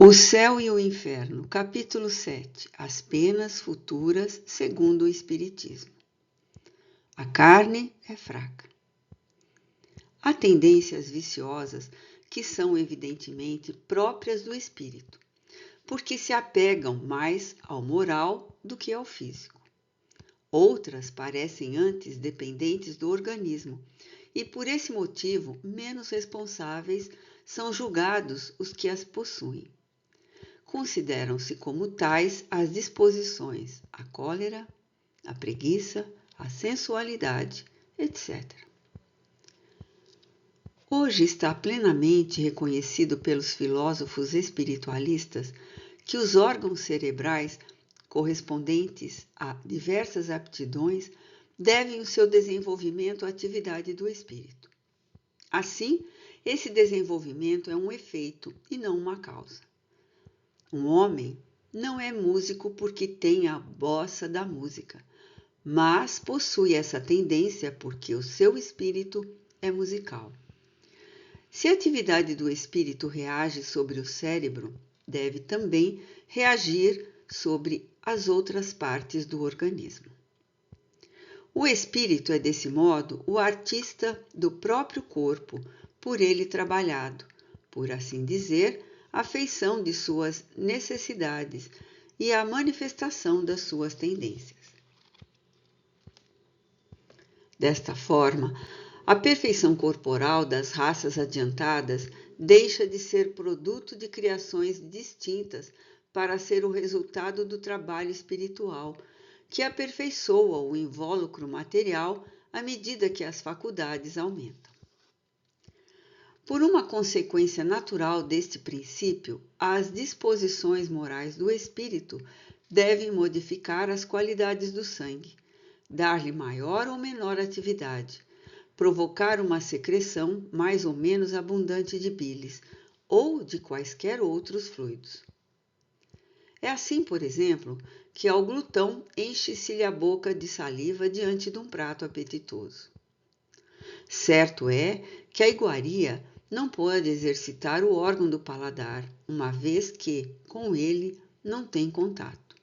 O Céu e o Inferno, capítulo 7. As penas futuras segundo o Espiritismo. A carne é fraca. Há tendências viciosas que são evidentemente próprias do espírito, porque se apegam mais ao moral do que ao físico. Outras parecem antes dependentes do organismo e, por esse motivo, menos responsáveis são julgados os que as possuem. Consideram-se como tais as disposições, a cólera, a preguiça, a sensualidade, etc. Hoje está plenamente reconhecido pelos filósofos espiritualistas que os órgãos cerebrais correspondentes a diversas aptidões devem o seu desenvolvimento à atividade do espírito. Assim, esse desenvolvimento é um efeito e não uma causa. Um homem não é músico porque tem a bossa da música, mas possui essa tendência porque o seu espírito é musical. Se a atividade do espírito reage sobre o cérebro, deve também reagir sobre as outras partes do organismo. O espírito é, desse modo, o artista do próprio corpo, por ele trabalhado, por assim dizer, a feição de suas necessidades e a manifestação das suas tendências. Desta forma, a perfeição corporal das raças adiantadas deixa de ser produto de criações distintas para ser o resultado do trabalho espiritual, que aperfeiçoa o invólucro material à medida que as faculdades aumentam. Por uma consequência natural deste princípio, as disposições morais do espírito devem modificar as qualidades do sangue, dar-lhe maior ou menor atividade, provocar uma secreção mais ou menos abundante de bilis ou de quaisquer outros fluidos. É assim, por exemplo, que ao glutão enche-se-lhe a boca de saliva diante de um prato apetitoso. Certo é que a iguaria não pode exercitar o órgão do paladar, uma vez que, com ele, não tem contato.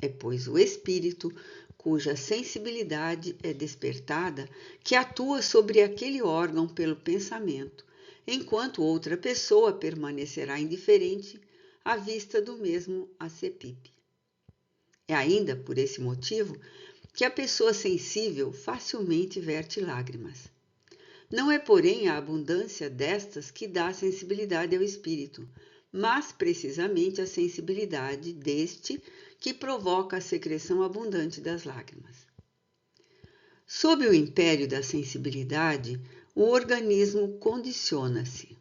É, pois, o espírito, cuja sensibilidade é despertada, que atua sobre aquele órgão pelo pensamento, enquanto outra pessoa permanecerá indiferente à vista do mesmo acepipe. É ainda por esse motivo que a pessoa sensível facilmente verte lágrimas. Não é, porém, a abundância destas que dá sensibilidade ao espírito, mas precisamente a sensibilidade deste que provoca a secreção abundante das lágrimas. Sob o império da sensibilidade, o organismo condiciona-se.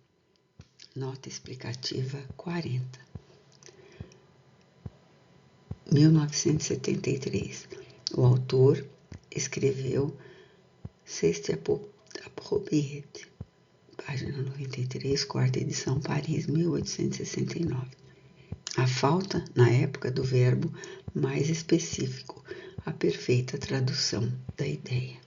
Nota explicativa 40. 1973. O autor escreveu Sexte Appropriate, página 93, quarta edição, Paris, 1869. A falta, na época, do verbo mais específico, a perfeita tradução da ideia.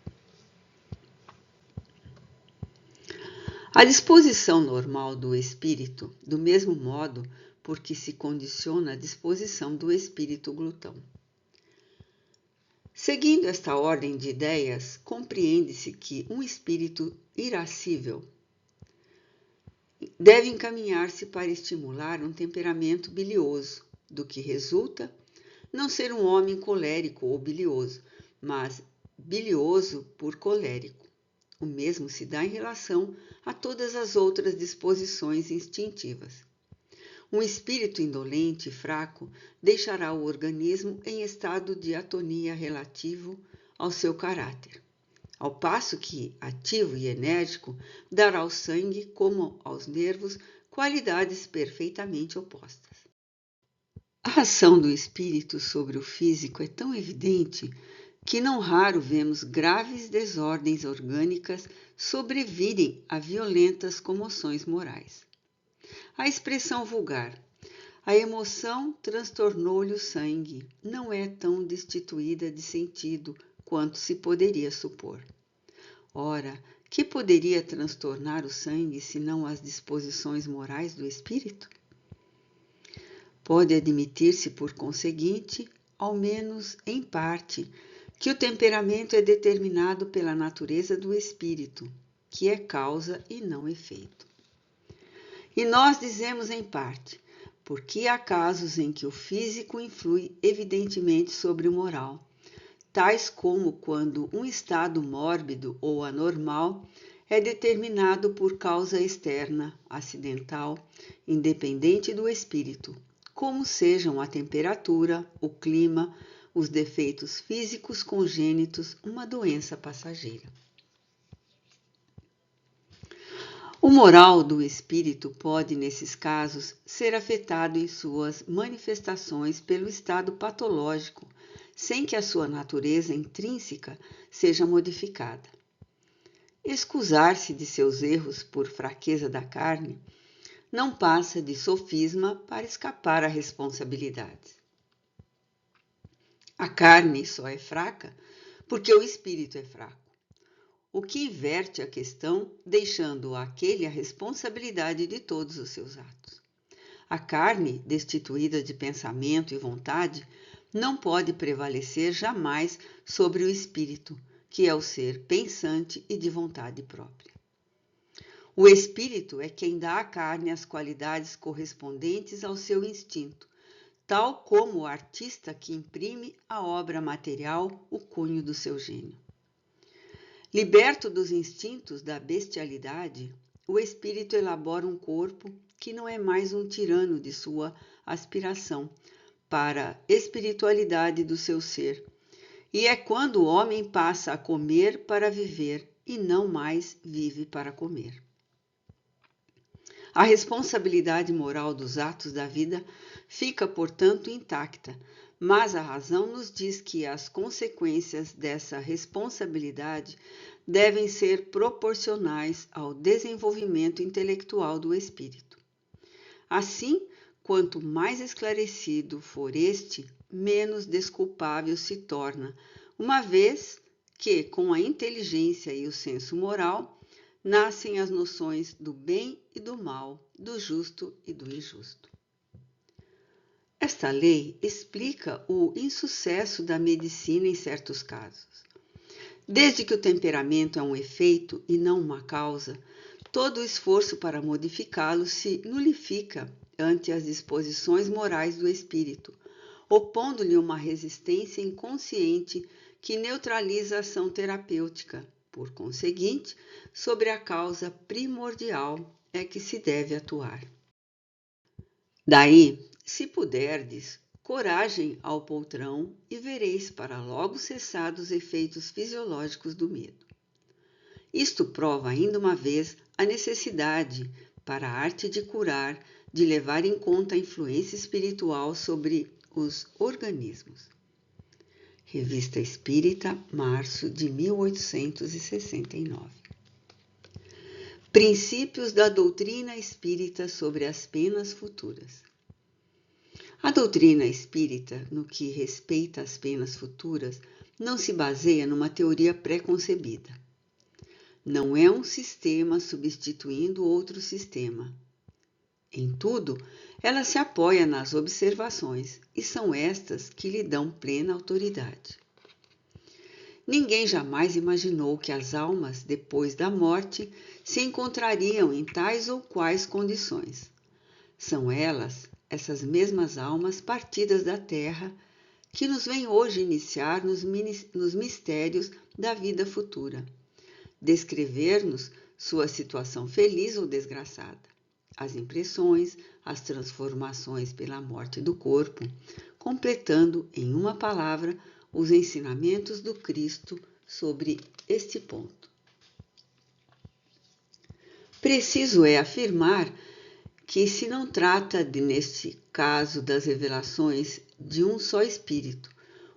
A disposição normal do espírito, do mesmo modo, porque se condiciona a disposição do espírito glutão. Seguindo esta ordem de ideias, compreende-se que um espírito irascível deve encaminhar-se para estimular um temperamento bilioso, do que resulta não ser um homem colérico ou bilioso, mas bilioso por colérico. O mesmo se dá em relação a todas as outras disposições instintivas. Um espírito indolente e fraco deixará o organismo em estado de atonia relativo ao seu caráter, ao passo que, ativo e enérgico, dará ao sangue, como aos nervos, qualidades perfeitamente opostas. A ação do espírito sobre o físico é tão evidente que não raro vemos graves desordens orgânicas sobrevirem a violentas comoções morais. A expressão vulgar, a emoção transtornou-lhe o sangue, não é tão destituída de sentido quanto se poderia supor. Ora, que poderia transtornar o sangue senão as disposições morais do espírito? Pode admitir-se, por conseguinte, ao menos em parte, que o temperamento é determinado pela natureza do espírito, que é causa e não efeito. E nós dizemos em parte, porque há casos em que o físico influi evidentemente sobre o moral, tais como quando um estado mórbido ou anormal é determinado por causa externa, acidental, independente do espírito, como sejam a temperatura, o clima, os defeitos físicos congênitos, uma doença passageira. O moral do espírito pode, nesses casos, ser afetado em suas manifestações pelo estado patológico, sem que a sua natureza intrínseca seja modificada. Excusar-se de seus erros por fraqueza da carne não passa de sofisma para escapar à responsabilidade. A carne só é fraca porque o espírito é fraco, o que inverte a questão, deixando àquele a responsabilidade de todos os seus atos. A carne, destituída de pensamento e vontade, não pode prevalecer jamais sobre o espírito, que é o ser pensante e de vontade própria. O espírito é quem dá à carne as qualidades correspondentes ao seu instinto, tal como o artista que imprime à obra material o cunho do seu gênio. Liberto dos instintos da bestialidade, o espírito elabora um corpo que não é mais um tirano de sua aspiração para a espiritualidade do seu ser. E é quando o homem passa a comer para viver e não mais vive para comer. A responsabilidade moral dos atos da vida fica, portanto, intacta, mas a razão nos diz que as consequências dessa responsabilidade devem ser proporcionais ao desenvolvimento intelectual do espírito. Assim, quanto mais esclarecido for este, menos desculpável se torna, uma vez que, com a inteligência e o senso moral, nascem as noções do bem e do mal, do justo e do injusto. Esta lei explica o insucesso da medicina em certos casos. Desde que o temperamento é um efeito e não uma causa, todo o esforço para modificá-lo se nulifica ante as disposições morais do espírito, opondo-lhe uma resistência inconsciente que neutraliza a ação terapêutica. Por conseguinte, sobre a causa primordial é que se deve atuar. Daí, se puderdes, coragem ao poltrão e vereis para logo cessados os efeitos fisiológicos do medo. Isto prova ainda uma vez a necessidade, para a arte de curar, de levar em conta a influência espiritual sobre os organismos. Revista Espírita, março de 1869. Princípios da doutrina espírita sobre as penas futuras. A doutrina espírita, no que respeita às penas futuras, não se baseia numa teoria pré-concebida. Não é um sistema substituindo outro sistema. Em tudo, ela se apoia nas observações, e são estas que lhe dão plena autoridade. Ninguém jamais imaginou que as almas, depois da morte, se encontrariam em tais ou quais condições. São elas, essas mesmas almas partidas da terra, que nos vêm hoje iniciar nos mistérios da vida futura, descrever-nos sua situação feliz ou desgraçada, as impressões, as transformações pela morte do corpo, completando, em uma palavra, os ensinamentos do Cristo sobre este ponto. Preciso é afirmar que se não trata, neste caso das revelações, de um só espírito,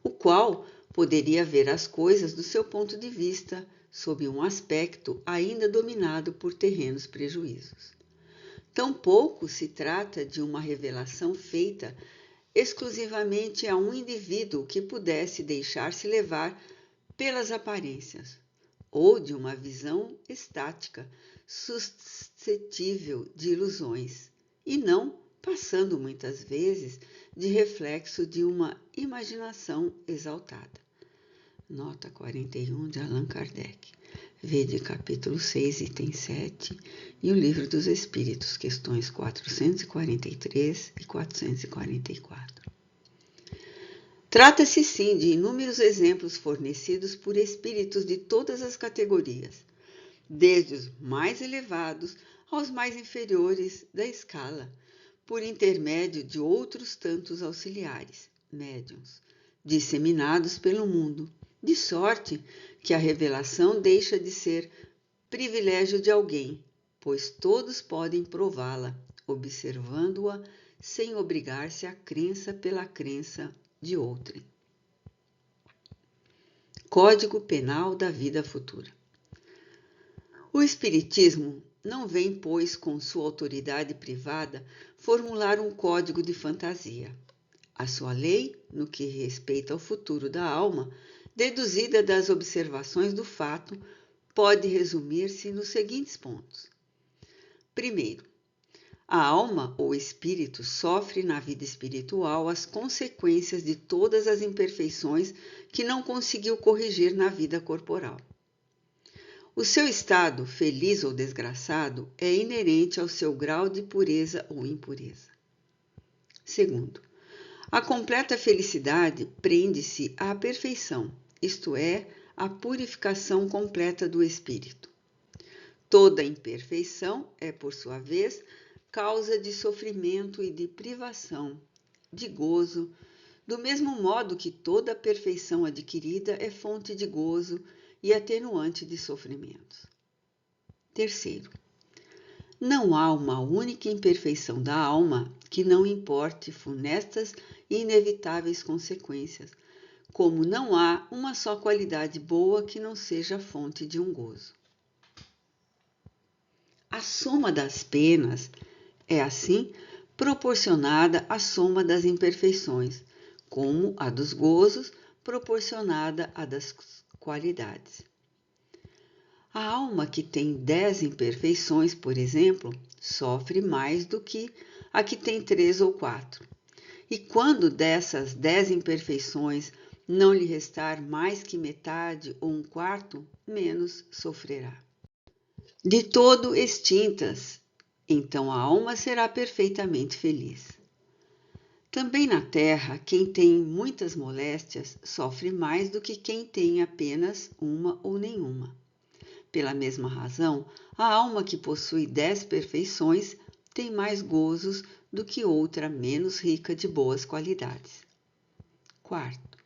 o qual poderia ver as coisas do seu ponto de vista, sob um aspecto ainda dominado por terrenos prejuízos. Tampouco se trata de uma revelação feita exclusivamente a um indivíduo que pudesse deixar-se levar pelas aparências, ou de uma visão estática, suscetível de ilusões, e não passando muitas vezes de reflexo de uma imaginação exaltada. Nota 41 de Allan Kardec. Vede capítulo 6, item 7, e o Livro dos Espíritos, questões 443 e 444. Trata-se, sim, de inúmeros exemplos fornecidos por espíritos de todas as categorias, desde os mais elevados aos mais inferiores da escala, por intermédio de outros tantos auxiliares, médiuns, disseminados pelo mundo, de sorte que a revelação deixa de ser privilégio de alguém, pois todos podem prová-la, observando-a sem obrigar-se à crença pela crença de outrem. Código Penal da Vida Futura. O Espiritismo não vem, pois, com sua autoridade privada, formular um código de fantasia. A sua lei, no que respeita ao futuro da alma, deduzida das observações do fato, pode resumir-se nos seguintes pontos. Primeiro, a alma ou espírito sofre na vida espiritual as consequências de todas as imperfeições que não conseguiu corrigir na vida corporal. O seu estado, feliz ou desgraçado, é inerente ao seu grau de pureza ou impureza. Segundo, a completa felicidade prende-se à perfeição, isto é, à purificação completa do espírito. Toda imperfeição é, por sua vez, causa de sofrimento e de privação, de gozo, do mesmo modo que toda perfeição adquirida é fonte de gozo e atenuante de sofrimentos. Terceiro, não há uma única imperfeição da alma que não importe funestas e inevitáveis consequências, como não há uma só qualidade boa que não seja fonte de um gozo. A soma das penas é, assim, proporcionada à soma das imperfeições, como a dos gozos proporcionada à das qualidades. A alma que tem 10 imperfeições, por exemplo, sofre mais do que a que tem 3 ou 4. E quando dessas 10 imperfeições não lhe restar mais que metade ou um quarto, menos sofrerá. De todo extintas, então a alma será perfeitamente feliz. Também na terra, quem tem muitas moléstias sofre mais do que quem tem apenas uma ou nenhuma. Pela mesma razão, a alma que possui 10 perfeições tem mais gozos do que outra menos rica de boas qualidades. Quarto,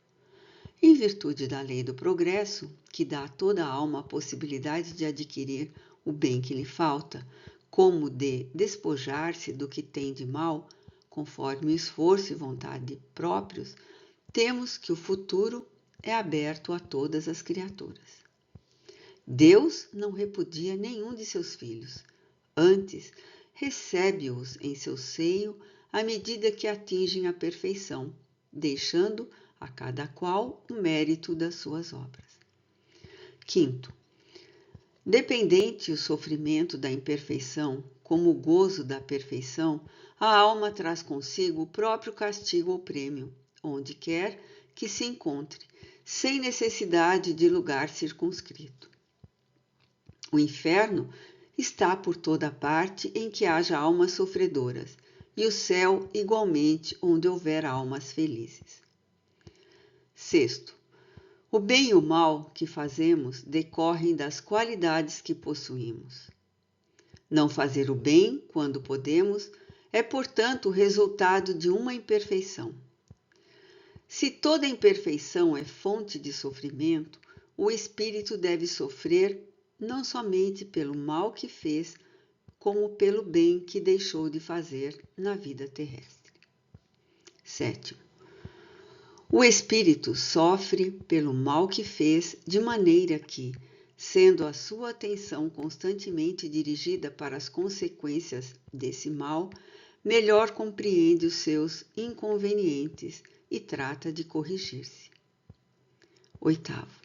em virtude da lei do progresso, que dá a toda a alma a possibilidade de adquirir o bem que lhe falta, como de despojar-se do que tem de mal, conforme o esforço e vontade próprios, temos que o futuro é aberto a todas as criaturas. Deus não repudia nenhum de seus filhos, antes recebe-os em seu seio à medida que atingem a perfeição, deixando a cada qual o mérito das suas obras. Quinto, dependente o sofrimento da imperfeição, como o gozo da perfeição, a alma traz consigo o próprio castigo ou prêmio, onde quer que se encontre, sem necessidade de lugar circunscrito. O inferno está por toda parte em que haja almas sofredoras, e o céu igualmente onde houver almas felizes. Sexto, o bem e o mal que fazemos decorrem das qualidades que possuímos. Não fazer o bem, quando podemos, é, portanto, o resultado de uma imperfeição. Se toda imperfeição é fonte de sofrimento, o espírito deve sofrer não somente pelo mal que fez, como pelo bem que deixou de fazer na vida terrestre. Sétimo, o espírito sofre pelo mal que fez, de maneira que, sendo a sua atenção constantemente dirigida para as consequências desse mal, melhor compreende os seus inconvenientes e trata de corrigir-se. Oitavo,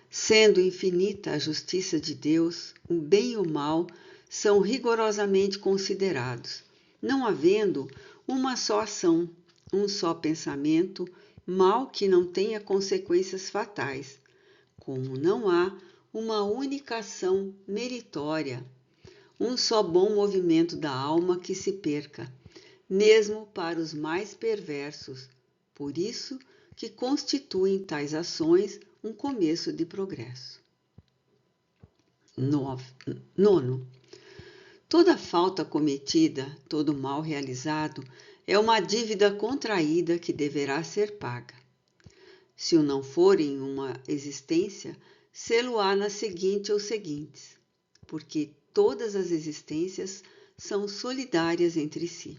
sendo infinita a justiça de Deus, o bem e o mal são rigorosamente considerados, não havendo uma só ação, um só pensamento, mal que não tenha consequências fatais, como não há uma única ação meritória, um só bom movimento da alma que se perca, mesmo para os mais perversos. Por isso que constituem tais ações um começo de progresso. Nono. Toda falta cometida, todo mal realizado, é uma dívida contraída que deverá ser paga. Se o não for em uma existência, sê-lo-á na seguinte ou seguintes, porque todas as existências são solidárias entre si.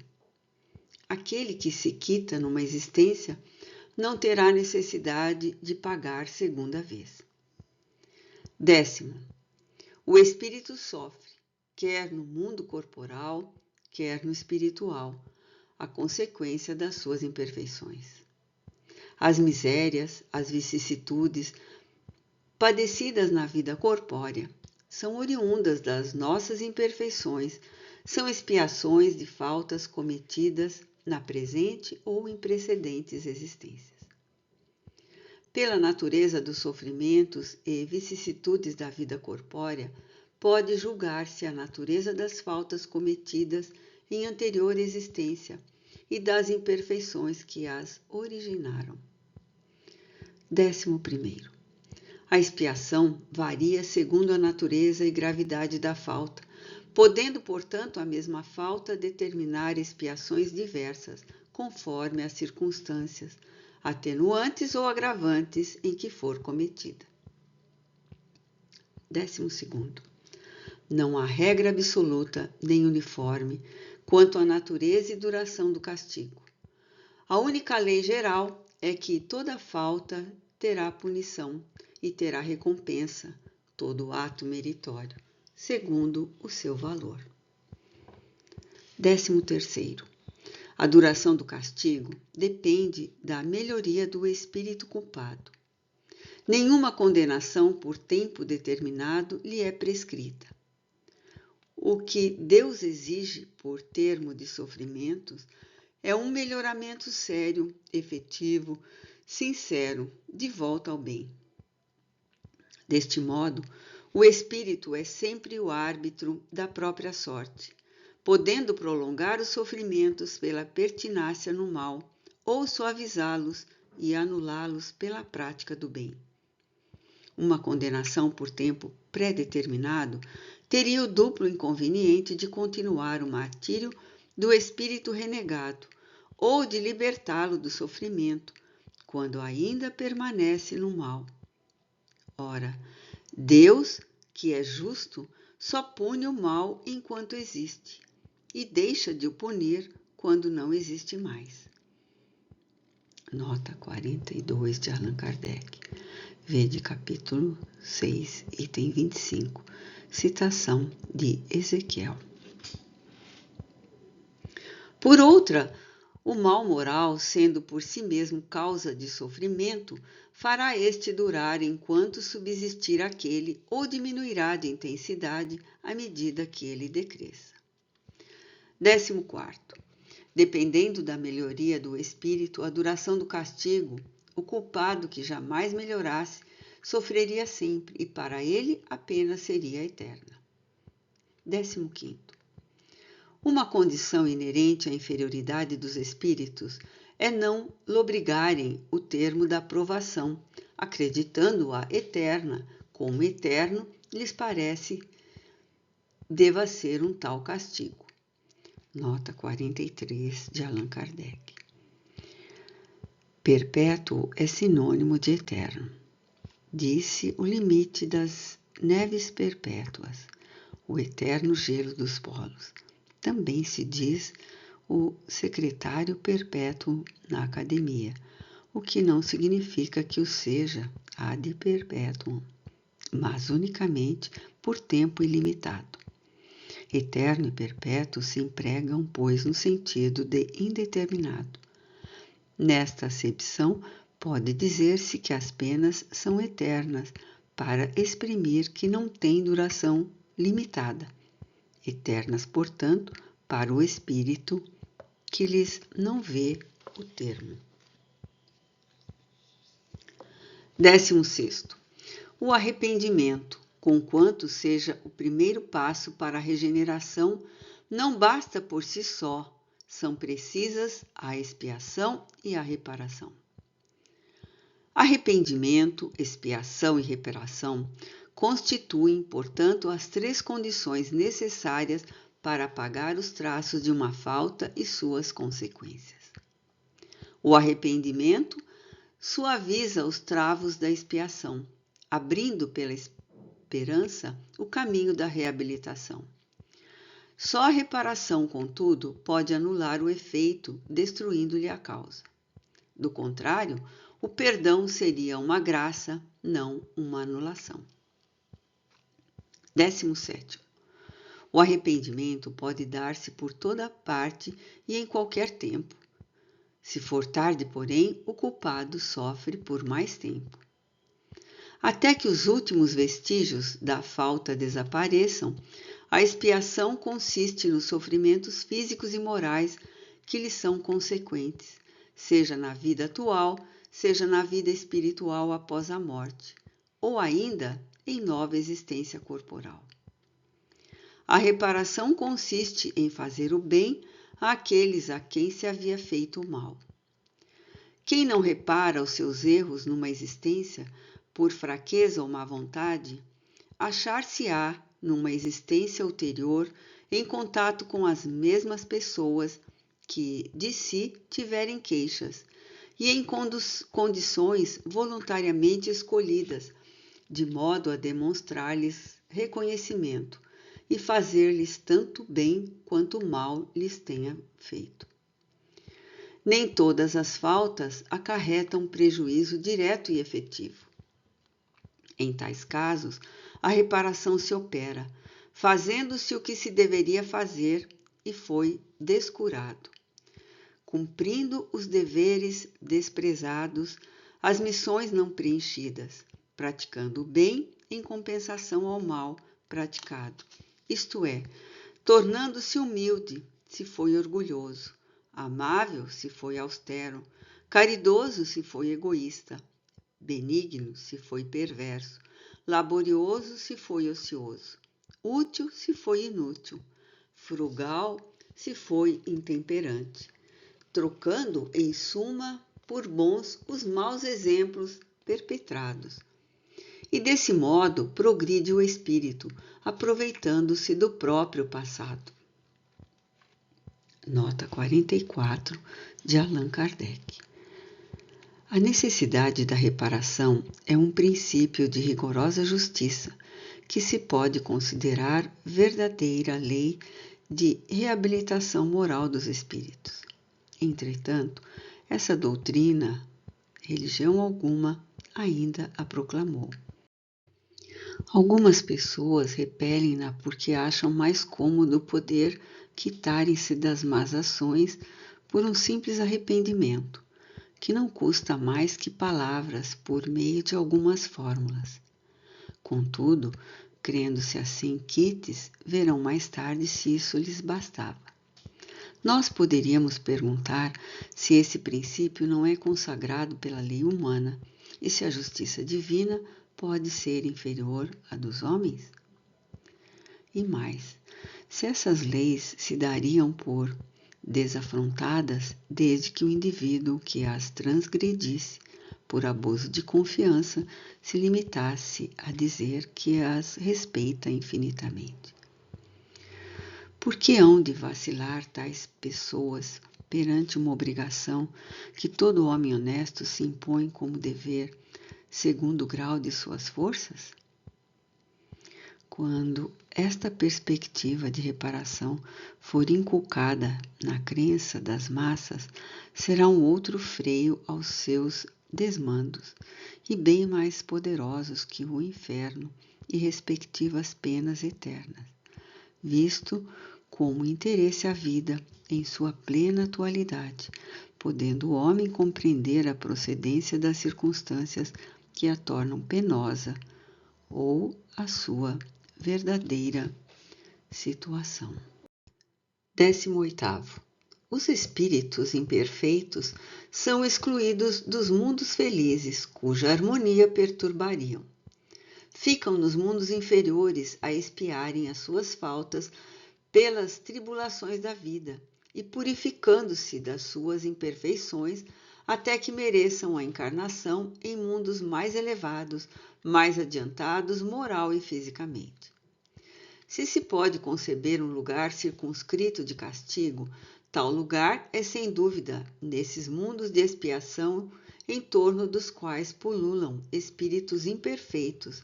Aquele que se quita numa existência não terá necessidade de pagar segunda vez. 10. O espírito sofre, quer no mundo corporal, quer no espiritual, a consequência das suas imperfeições. As misérias, as vicissitudes padecidas na vida corpórea são oriundas das nossas imperfeições, são expiações de faltas cometidas na presente ou em precedentes existências. Pela natureza dos sofrimentos e vicissitudes da vida corpórea, pode julgar-se a natureza das faltas cometidas em anterior existência e das imperfeições que as originaram. 11. A expiação varia segundo a natureza e gravidade da falta, podendo, portanto, a mesma falta determinar expiações diversas, conforme as circunstâncias, atenuantes ou agravantes em que for cometida. 12. Não há regra absoluta nem uniforme quanto à natureza e duração do castigo. A única lei geral é que toda falta terá punição e terá recompensa, todo ato meritório, segundo o seu valor. 13. A duração do castigo depende da melhoria do espírito culpado. Nenhuma condenação por tempo determinado lhe é prescrita. O que Deus exige por termo de sofrimentos é um melhoramento sério, efetivo, sincero, de volta ao bem. Deste modo, o espírito é sempre o árbitro da própria sorte, podendo prolongar os sofrimentos pela pertinácia no mal ou suavizá-los e anulá-los pela prática do bem. Uma condenação por tempo pré-determinado teria o duplo inconveniente de continuar o martírio do espírito renegado ou de libertá-lo do sofrimento, quando ainda permanece no mal. Ora, Deus, que é justo, só pune o mal enquanto existe e deixa de o punir quando não existe mais. Nota 42 de Allan Kardec. Vede capítulo 6, item 25, citação de Ezequiel. Por outra, o mal moral, sendo por si mesmo causa de sofrimento, fará este durar enquanto subsistir aquele ou diminuirá de intensidade à medida que ele decresça. 14. Dependendo da melhoria do espírito, a duração do castigo, o culpado que jamais melhorasse sofreria sempre e para ele a pena seria eterna. 15. Uma condição inerente à inferioridade dos espíritos é não lobrigarem o termo da provação, acreditando-a eterna, como eterno lhes parece deva ser um tal castigo. Nota 43 de Allan Kardec. Perpétuo é sinônimo de eterno. Disse o limite das neves perpétuas, o eterno gelo dos polos. Também se diz o secretário perpétuo na academia, o que não significa que o seja ad perpetuum, mas unicamente por tempo ilimitado. Eterno e perpétuo se empregam, pois, no sentido de indeterminado. Nesta acepção, pode dizer-se que as penas são eternas, para exprimir que não têm duração limitada. Eternas, portanto, para o espírito que lhes não vê o termo. 16. O arrependimento, conquanto seja o primeiro passo para a regeneração, não basta por si só, são precisas a expiação e a reparação. Arrependimento, expiação e reparação constituem, portanto, as três condições necessárias para apagar os traços de uma falta e suas consequências. O arrependimento suaviza os travos da expiação, abrindo pela esperança o caminho da reabilitação. Só a reparação, contudo, pode anular o efeito, destruindo-lhe a causa. Do contrário, o perdão seria uma graça, não uma anulação. 17. O arrependimento pode dar-se por toda parte e em qualquer tempo. Se for tarde, porém, o culpado sofre por mais tempo. Até que os últimos vestígios da falta desapareçam, a expiação consiste nos sofrimentos físicos e morais que lhe são consequentes, seja na vida atual, seja na vida espiritual após a morte, ou ainda em nova existência corporal. A reparação consiste em fazer o bem àqueles a quem se havia feito o mal. Quem não repara os seus erros numa existência, por fraqueza ou má vontade, achar-se-á numa existência ulterior em contato com as mesmas pessoas que de si tiverem queixas e em condições voluntariamente escolhidas, de modo a demonstrar-lhes reconhecimento e fazer-lhes tanto bem quanto mal lhes tenha feito. Nem todas as faltas acarretam prejuízo direto e efetivo. Em tais casos, a reparação se opera, fazendo-se o que se deveria fazer e foi descurado, cumprindo os deveres desprezados, as missões não preenchidas, praticando o bem em compensação ao mal praticado, isto é, tornando-se humilde se foi orgulhoso, amável se foi austero, caridoso se foi egoísta, benigno se foi perverso, laborioso se foi ocioso, útil se foi inútil, frugal se foi intemperante, trocando em suma por bons os maus exemplos perpetrados. E desse modo progride o espírito, aproveitando-se do próprio passado. Nota 44 de Allan Kardec. A necessidade da reparação é um princípio de rigorosa justiça que se pode considerar verdadeira lei de reabilitação moral dos espíritos. Entretanto, essa doutrina, religião alguma, ainda a proclamou. Algumas pessoas repelem-na porque acham mais cômodo poder quitarem-se das más ações por um simples arrependimento, que não custa mais que palavras por meio de algumas fórmulas. Contudo, crendo-se assim quites, verão mais tarde se isso lhes bastava. Nós poderíamos perguntar se esse princípio não é consagrado pela lei humana e se a justiça divina pode ser inferior à dos homens? E mais, se essas leis se dariam por desafrontadas desde que o indivíduo que as transgredisse por abuso de confiança se limitasse a dizer que as respeita infinitamente. Por que hão de vacilar tais pessoas perante uma obrigação que todo homem honesto se impõe como dever, segundo o grau de suas forças? Quando esta perspectiva de reparação for inculcada na crença das massas, será um outro freio aos seus desmandos, e bem mais poderosos que o inferno e respectivas penas eternas, visto como interesse à vida em sua plena atualidade, podendo o homem compreender a procedência das circunstâncias que a tornam penosa ou a sua verdadeira situação. 18º. Os espíritos imperfeitos são excluídos dos mundos felizes, cuja harmonia perturbariam. Ficam nos mundos inferiores a expiarem as suas faltas pelas tribulações da vida e purificando-se das suas imperfeições até que mereçam a encarnação em mundos mais elevados, mais adiantados moral e fisicamente. Se pode conceber um lugar circunscrito de castigo, tal lugar é sem dúvida nesses mundos de expiação em torno dos quais pululam espíritos imperfeitos,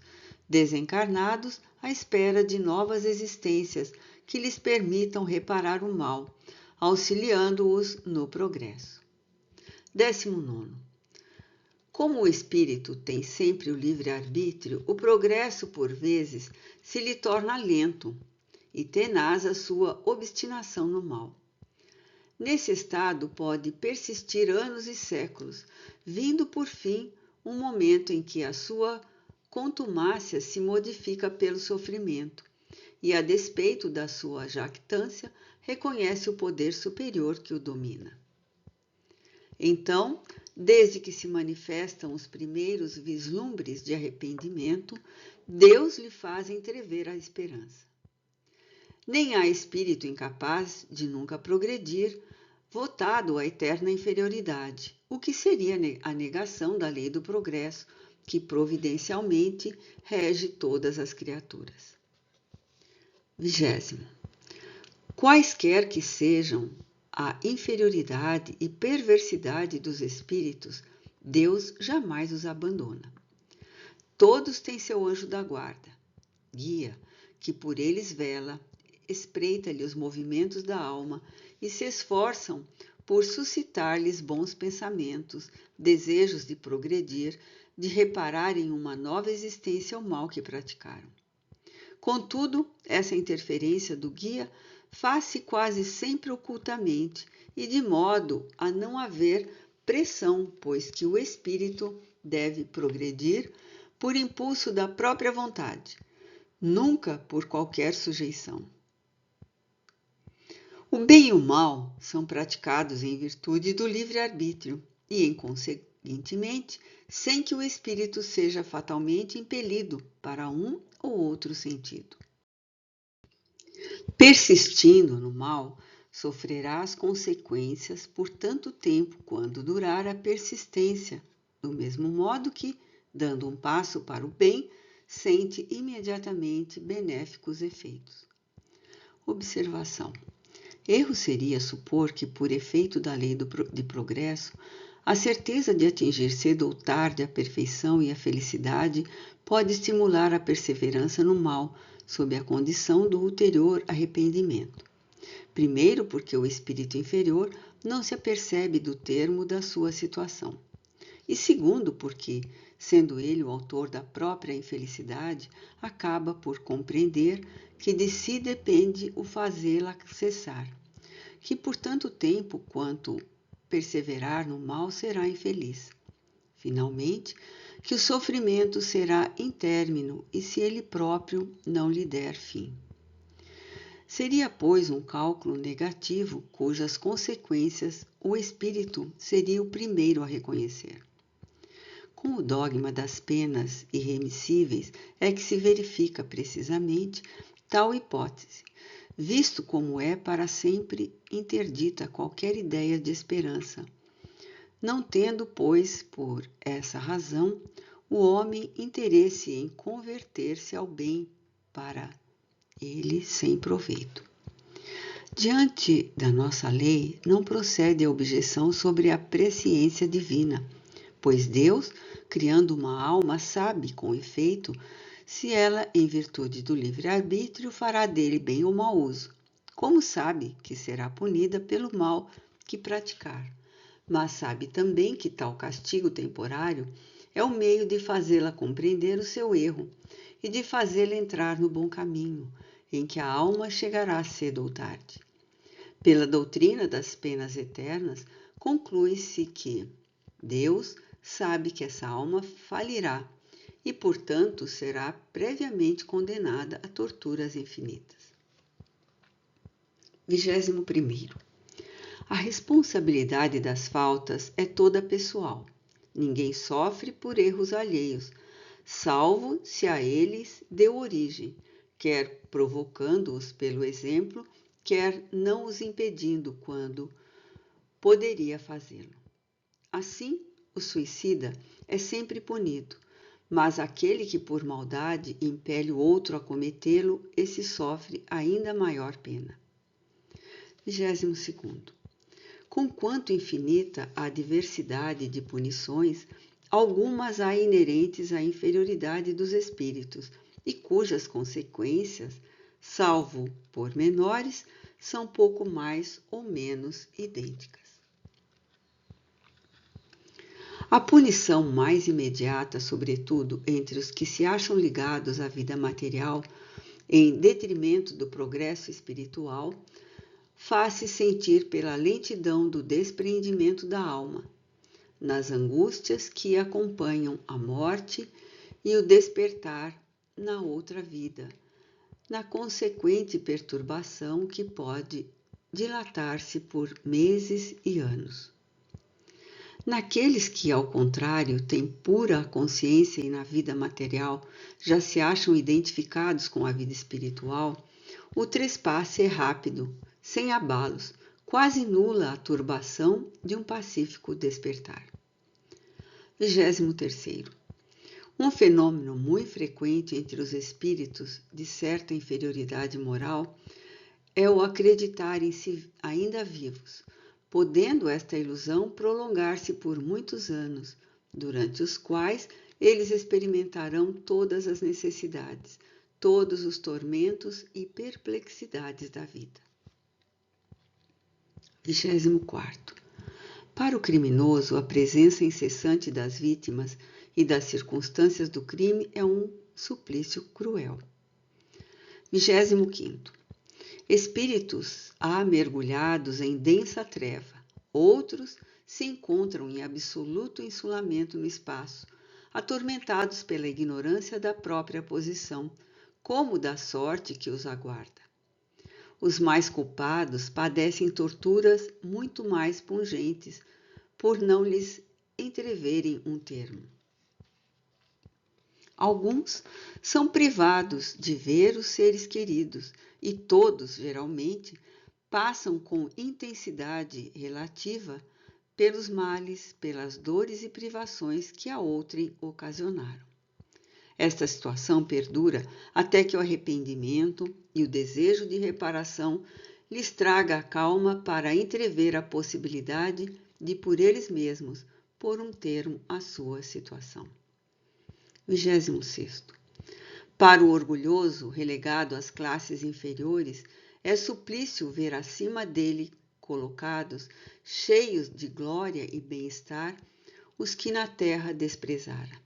desencarnados à espera de novas existências que lhes permitam reparar o mal, auxiliando-os no progresso. 19. Como o espírito tem sempre o livre-arbítrio, o progresso, por vezes, se lhe torna lento e tenaz a sua obstinação no mal. Nesse estado pode persistir anos e séculos, vindo por fim um momento em que a sua contumácia se modifica pelo sofrimento e, a despeito da sua jactância, reconhece o poder superior que o domina. Então, desde que se manifestam os primeiros vislumbres de arrependimento, Deus lhe faz entrever a esperança. Nem há espírito incapaz de nunca progredir, votado à eterna inferioridade, o que seria a negação da lei do progresso, que providencialmente rege todas as criaturas. 20. Quaisquer que sejam a inferioridade e perversidade dos espíritos, Deus jamais os abandona. Todos têm seu anjo da guarda, guia, que por eles vela, espreita-lhe os movimentos da alma e se esforçam por suscitar-lhes bons pensamentos, desejos de progredir, de reparar em uma nova existência o mal que praticaram. Contudo, essa interferência do guia faz-se quase sempre ocultamente e de modo a não haver pressão, pois que o espírito deve progredir por impulso da própria vontade, nunca por qualquer sujeição. O bem e o mal são praticados em virtude do livre-arbítrio e, consequentemente, sem que o espírito seja fatalmente impelido para um ou outro sentido. Persistindo no mal, sofrerá as consequências por tanto tempo quanto durar a persistência, do mesmo modo que, dando um passo para o bem, sente imediatamente benéficos efeitos. Observação. Erro seria supor que, por efeito da lei de progresso, a certeza de atingir cedo ou tarde a perfeição e a felicidade pode estimular a perseverança no mal, sob a condição do ulterior arrependimento. Primeiro, porque o espírito inferior não se apercebe do termo da sua situação. E segundo, porque, sendo ele o autor da própria infelicidade, acaba por compreender que de si depende o fazê-la cessar, que por tanto tempo quanto perseverar no mal será infeliz. Finalmente, que o sofrimento será intérmino e se ele próprio não lhe der fim. Seria, pois, um cálculo negativo cujas consequências o espírito seria o primeiro a reconhecer. Com o dogma das penas irremissíveis é que se verifica precisamente tal hipótese, visto como é para sempre interdita qualquer ideia de esperança, não tendo, pois, por essa razão, o homem interesse em converter-se ao bem para ele sem proveito. Diante da nossa lei, não procede a objeção sobre a presciência divina, pois Deus, criando uma alma, sabe, com efeito, se ela, em virtude do livre-arbítrio, fará dele bem ou mau uso, como sabe que será punida pelo mal que praticar. Mas sabe também que tal castigo temporário é o meio de fazê-la compreender o seu erro e de fazê-la entrar no bom caminho, em que a alma chegará cedo ou tarde. Pela doutrina das penas eternas, conclui-se que Deus sabe que essa alma falirá e, portanto, será previamente condenada a torturas infinitas. 21º. A responsabilidade das faltas é toda pessoal. Ninguém sofre por erros alheios, salvo se a eles deu origem, quer provocando-os pelo exemplo, quer não os impedindo quando poderia fazê-lo. Assim, o suicida é sempre punido, mas aquele que por maldade impele o outro a cometê-lo, esse sofre ainda maior pena. 22º. Conquanto infinita a diversidade de punições, algumas há inerentes à inferioridade dos espíritos e cujas consequências, salvo pormenores, são pouco mais ou menos idênticas. A punição mais imediata, sobretudo entre os que se acham ligados à vida material, em detrimento do progresso espiritual, faz-se sentir pela lentidão do despreendimento da alma, nas angústias que acompanham a morte e o despertar na outra vida, na consequente perturbação que pode dilatar-se por meses e anos. Naqueles que, ao contrário, têm pura consciência e na vida material já se acham identificados com a vida espiritual, o trespasse é rápido, sem abalos, quase nula a turbação de um pacífico despertar. 23º. Um fenômeno muito frequente entre os espíritos de certa inferioridade moral é o acreditarem-se ainda vivos, podendo esta ilusão prolongar-se por muitos anos, durante os quais eles experimentarão todas as necessidades, todos os tormentos e perplexidades da vida. 24º. Para o criminoso, a presença incessante das vítimas e das circunstâncias do crime é um suplício cruel. 25º. Espíritos há mergulhados em densa treva, outros se encontram em absoluto insulamento no espaço, atormentados pela ignorância da própria posição, como da sorte que os aguarda. Os mais culpados padecem torturas muito mais pungentes, por não lhes entreverem um termo. Alguns são privados de ver os seres queridos e todos, geralmente, passam com intensidade relativa pelos males, pelas dores e privações que a outrem ocasionaram. Esta situação perdura até que o arrependimento e o desejo de reparação lhes traga a calma para entrever a possibilidade de, por eles mesmos, pôr um termo à sua situação. 26º. Para o orgulhoso, relegado às classes inferiores, é suplício ver acima dele colocados, cheios de glória e bem-estar, os que na terra desprezara.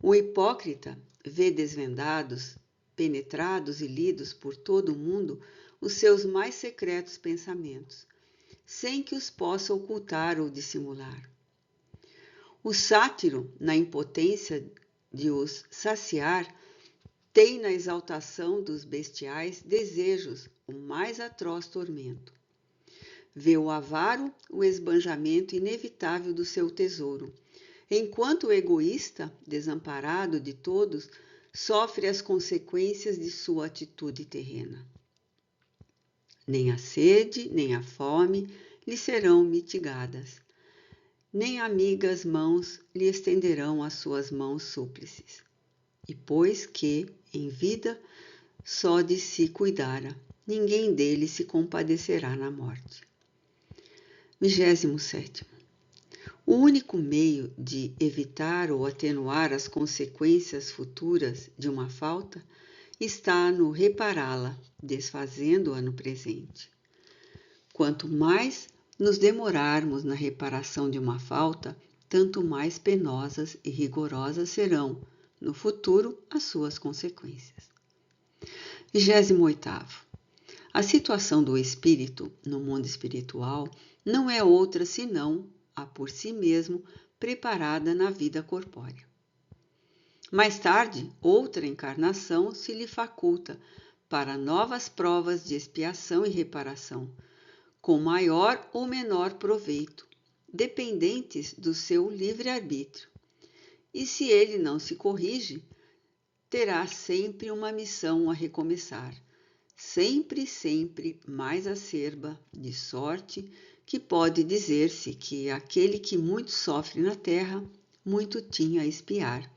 O hipócrita vê desvendados, penetrados e lidos por todo o mundo os seus mais secretos pensamentos, sem que os possa ocultar ou dissimular. O sátiro, na impotência de os saciar, tem na exaltação dos bestiais desejos o mais atroz tormento. Vê o avaro o esbanjamento inevitável do seu tesouro, enquanto o egoísta, desamparado de todos, sofre as consequências de sua atitude terrena. Nem a sede, nem a fome lhe serão mitigadas, nem amigas mãos lhe estenderão as suas mãos súplices. E pois que, em vida, só de si cuidara, ninguém dele se compadecerá na morte. 27º. O único meio de evitar ou atenuar as consequências futuras de uma falta está no repará-la, desfazendo-a no presente. Quanto mais nos demorarmos na reparação de uma falta, tanto mais penosas e rigorosas serão, no futuro, as suas consequências. 28º. A situação do espírito no mundo espiritual não é outra senão a por si mesmo preparada na vida corpórea. Mais tarde, outra encarnação se lhe faculta para novas provas de expiação e reparação, com maior ou menor proveito, dependentes do seu livre-arbítrio. E se ele não se corrige, terá sempre uma missão a recomeçar, sempre mais acerba, de sorte que pode dizer-se que aquele que muito sofre na terra, muito tinha a expiar.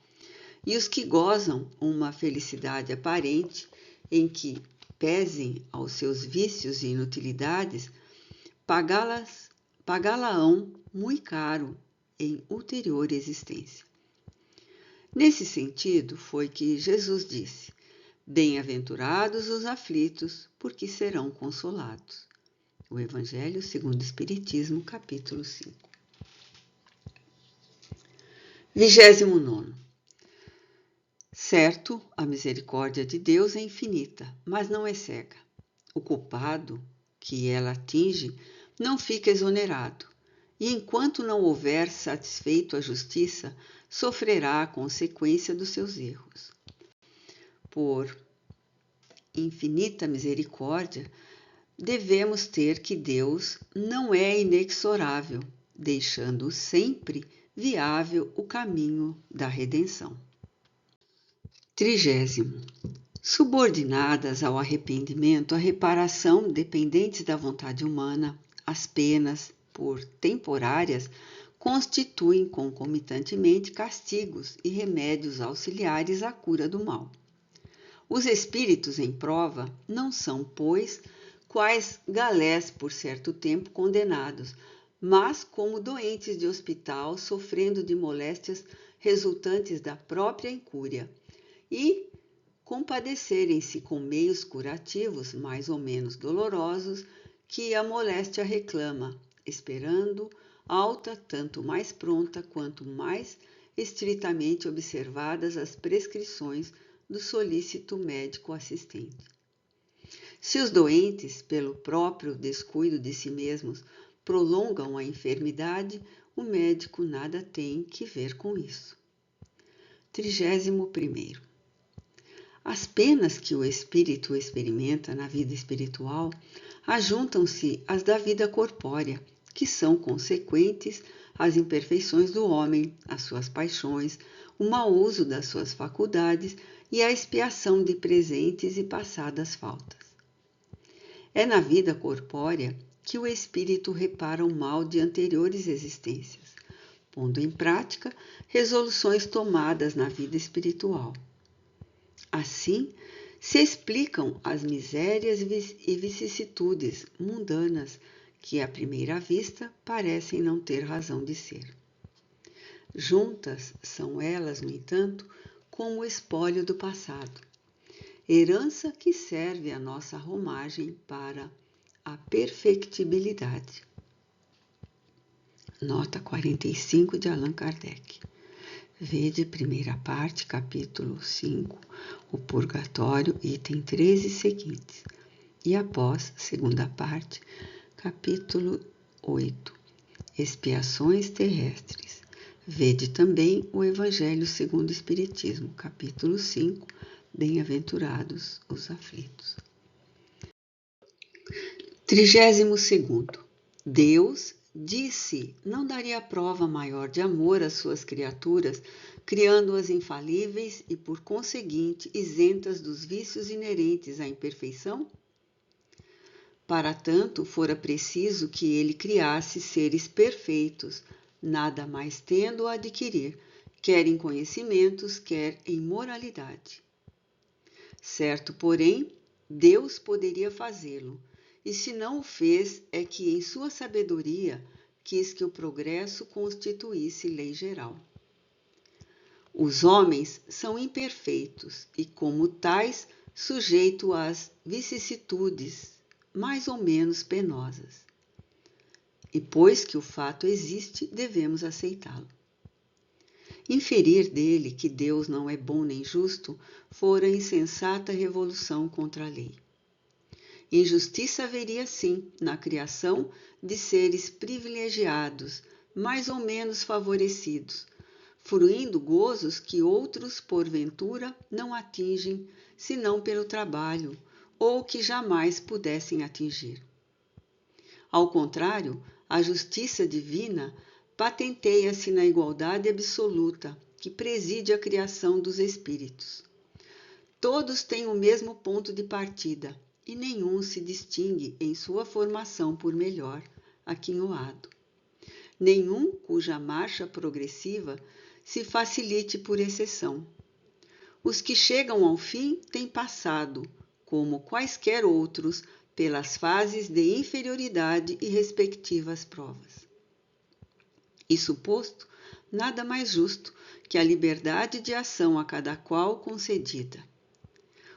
E os que gozam uma felicidade aparente, em que pesem aos seus vícios e inutilidades, pagá-la-ão muito caro em ulterior existência. Nesse sentido foi que Jesus disse: bem-aventurados os aflitos, porque serão consolados. O Evangelho segundo o Espiritismo, capítulo 5. 29. Certo, a misericórdia de Deus é infinita, mas não é cega. O culpado que ela atinge não fica exonerado, e enquanto não houver satisfeito a justiça, sofrerá a consequência dos seus erros. Por infinita misericórdia, devemos ter que Deus não é inexorável, deixando sempre viável o caminho da redenção. 30. Subordinadas ao arrependimento, a reparação dependentes da vontade humana, as penas, por temporárias, constituem concomitantemente castigos e remédios auxiliares à cura do mal. Os espíritos em prova não são, pois, quais galés por certo tempo condenados, mas como doentes de hospital sofrendo de moléstias resultantes da própria incúria, e compadecerem-se com meios curativos mais ou menos dolorosos que a moléstia reclama, esperando alta tanto mais pronta quanto mais estritamente observadas as prescrições do solícito médico assistente. Se os doentes, pelo próprio descuido de si mesmos, prolongam a enfermidade, o médico nada tem que ver com isso. 31. As penas que o espírito experimenta na vida espiritual ajuntam-se às da vida corpórea, que são consequentes às imperfeições do homem, às suas paixões, o mau uso das suas faculdades e à expiação de presentes e passadas faltas. É na vida corpórea que o espírito repara o mal de anteriores existências, pondo em prática resoluções tomadas na vida espiritual. Assim, se explicam as misérias e vicissitudes mundanas que, à primeira vista, parecem não ter razão de ser. Juntas são elas, no entanto, como o espólio do passado, herança que serve à nossa romagem para a perfectibilidade. Nota 45 de Allan Kardec. Vede primeira parte, capítulo 5, o Purgatório, item 13 e seguintes. E após, segunda parte, capítulo 8, Expiações terrestres. Vede também o Evangelho segundo o Espiritismo, capítulo 5, Bem-aventurados os aflitos. 32. Deus disse não daria prova maior de amor às suas criaturas, criando-as infalíveis e, por conseguinte, isentas dos vícios inerentes à imperfeição? Para tanto, fora preciso que ele criasse seres perfeitos, nada mais tendo a adquirir, quer em conhecimentos, quer em moralidade. Certo, porém, Deus poderia fazê-lo, e se não o fez, é que em sua sabedoria quis que o progresso constituísse lei geral. Os homens são imperfeitos e, como tais, sujeitos às vicissitudes mais ou menos penosas. E pois que o fato existe, devemos aceitá-lo. Inferir dele que Deus não é bom nem justo fora insensata revolução contra a lei. Injustiça haveria, sim, na criação de seres privilegiados, mais ou menos favorecidos, fruindo gozos que outros, porventura, não atingem, senão pelo trabalho, ou que jamais pudessem atingir. Ao contrário, a justiça divina patenteia-se na igualdade absoluta que preside a criação dos espíritos. Todos têm o mesmo ponto de partida e nenhum se distingue em sua formação por melhor, aquinhoado. Nenhum cuja marcha progressiva se facilite por exceção. Os que chegam ao fim têm passado, como quaisquer outros, pelas fases de inferioridade e respectivas provas. Isso posto, nada mais justo que a liberdade de ação a cada qual concedida.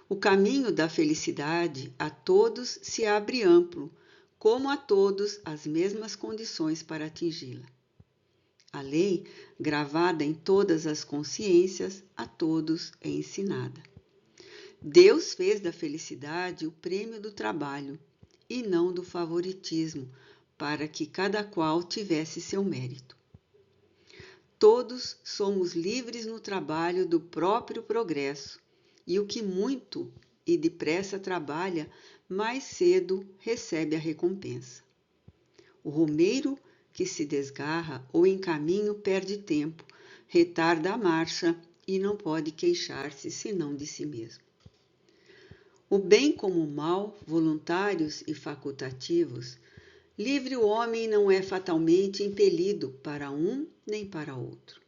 O caminho da felicidade a todos se abre amplo, como a todos as mesmas condições para atingi-la. A lei, gravada em todas as consciências, a todos é ensinada. Deus fez da felicidade o prêmio do trabalho e não do favoritismo, para que cada qual tivesse seu mérito. Todos somos livres no trabalho do próprio progresso, e o que muito e depressa trabalha, mais cedo recebe a recompensa. O romeiro que se desgarra ou em caminho perde tempo, retarda a marcha e não pode queixar-se senão de si mesmo. O bem como o mal, voluntários e facultativos, livre o homem não é fatalmente impelido para um nem para outro.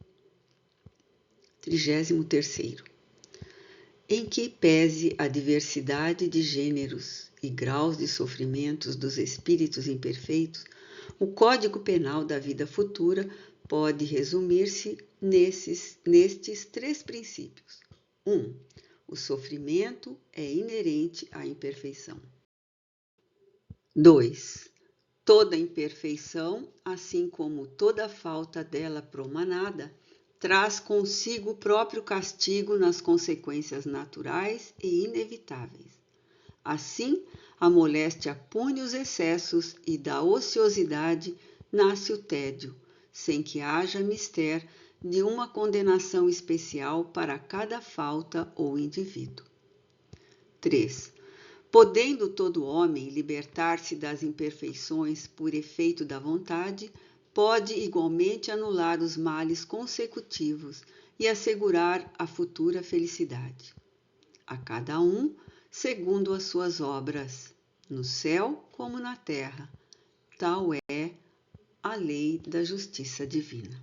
33º. Em que pese a diversidade de gêneros e graus de sofrimentos dos espíritos imperfeitos, o Código Penal da vida futura pode resumir-se nestes 3 princípios. 1. O sofrimento é inerente à imperfeição. 2. Toda imperfeição, assim como toda falta dela promanada, traz consigo o próprio castigo nas consequências naturais e inevitáveis. Assim, a moléstia pune os excessos e da ociosidade nasce o tédio, sem que haja mister de uma condenação especial para cada falta ou indivíduo. 3. Podendo todo homem libertar-se das imperfeições por efeito da vontade, pode igualmente anular os males consecutivos e assegurar a futura felicidade. A cada um, segundo as suas obras, no céu como na terra. Tal é a lei da justiça divina.